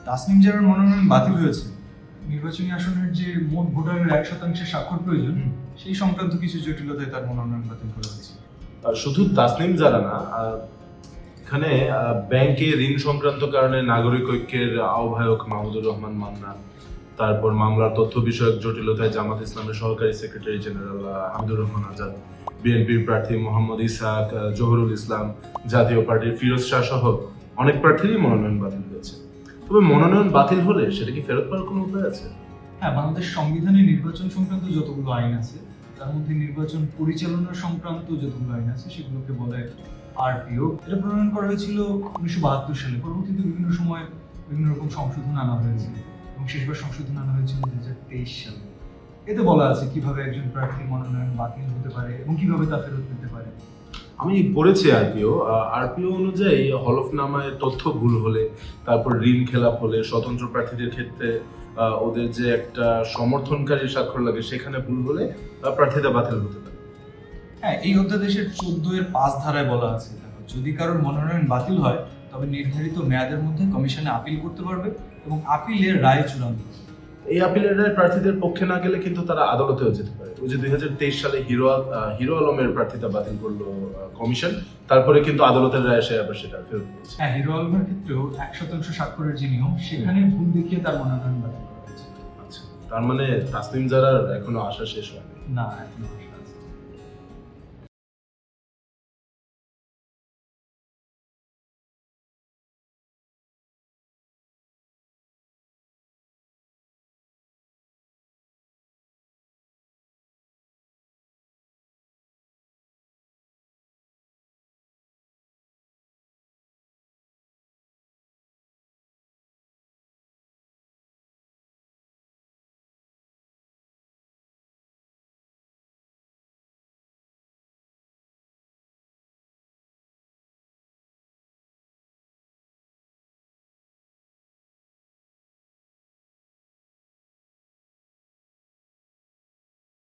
তাসনিম জারার মনোনয়ন বাতিল হয়েছে। নির্বাচনী আসনের যে মোট ভোটারের 1% স্বাক্ষর প্রয়োজন, সেই সংক্রান্ত কিছু জটিলতায় তার মনোনয়ন বাতিল করা হয়েছে। শুধু তাসনিম জারা না, এখানে ব্যাংকে ঋণ সংক্রান্ত কারণে নাগরিক ঐক্যের আহ্বায়ক মাহমুদুর রহমান মান্না, তারপর মামলার তথ্য বিষয়ক জটিলতায় জামাত ইসলামের সহকারী সেক্রেটারি জেনারেল হামিদুর রহমান আজাদ, বিএনপির প্রার্থী মোহাম্মদ ইসহাক, জহুরুল ইসলাম, জাতীয় পার্টির ফিরোজ শাহ সহ অনেক প্রার্থীরই মনোনয়ন বাতিল হয়েছে। তবে মনোনয়ন বাতিল হলে সেটা কি ফেরত পাওয়ার কোনো উপায় আছে? হ্যাঁ, বাংলাদেশ সংবিধানে নির্বাচন সংক্রান্ত যতগুলো আইন আছে, তার মধ্যে নির্বাচন পরিচালনা সংক্রান্ত যতগুলো আইন আছে সেগুলোকে বলে আরপিও। এটা প্রণয়ন করা হয়েছিল 1972 সালে। পরবর্তীতে বিভিন্ন সময় বিভিন্ন রকম সংশোধন আনা হয়েছে এবং শেষবার সংশোধন আনা হয়েছিল 2023 সালে। এতে বলা আছে কিভাবে একজন প্রার্থীর মনোনয়ন বাতিল হতে পারে এবং কিভাবে তা ফেরত পেতে পারে। আমি পড়েছি আরপিও অনুযায়ী হলফনামায় তথ্য ভুল হলে, তারপর ঋণ খেলাপ হলে, স্বতন্ত্র প্রার্থীদের ক্ষেত্রে ওদের যে একটা সমর্থনকারী স্বাক্ষর লাগে সেখানে ভুল হলে প্রার্থিতা বাতিল হতে পারে। হ্যাঁ, এই অধ্যাদেশের 14-5 ধারায় বলা আছে, দেখো, যদি কারোর মনোনয়ন বাতিল হয় তবে নির্ধারিত মেয়াদের মধ্যে কমিশনে আপিল করতে পারবে এবং আপিলের রায় চূড়ান্ত হবে। এই আপিলের রায় প্রার্থীদের পক্ষে না গেলে কিন্তু তারা আদালতেও যেতে পারে। ওই যে 2023 সালে হিরো আলমের প্রার্থিতা বাতিল করলো কমিশন, তারপরে কিন্তু আদালতের রায় এসে আবার সেটা ফেরত দিয়েছে। হ্যাঁ, হিরো আলমের ক্ষেত্রেও 1% স্বাক্ষরের যে নিয়ম, সেখানে ভুল দেখিয়ে তার মনোনয়ন বাতিল করা হয়েছে। আচ্ছা, তার মানে তাসনিম জারার এখনো আশা শেষ হয়নি। না, এখনো আসলে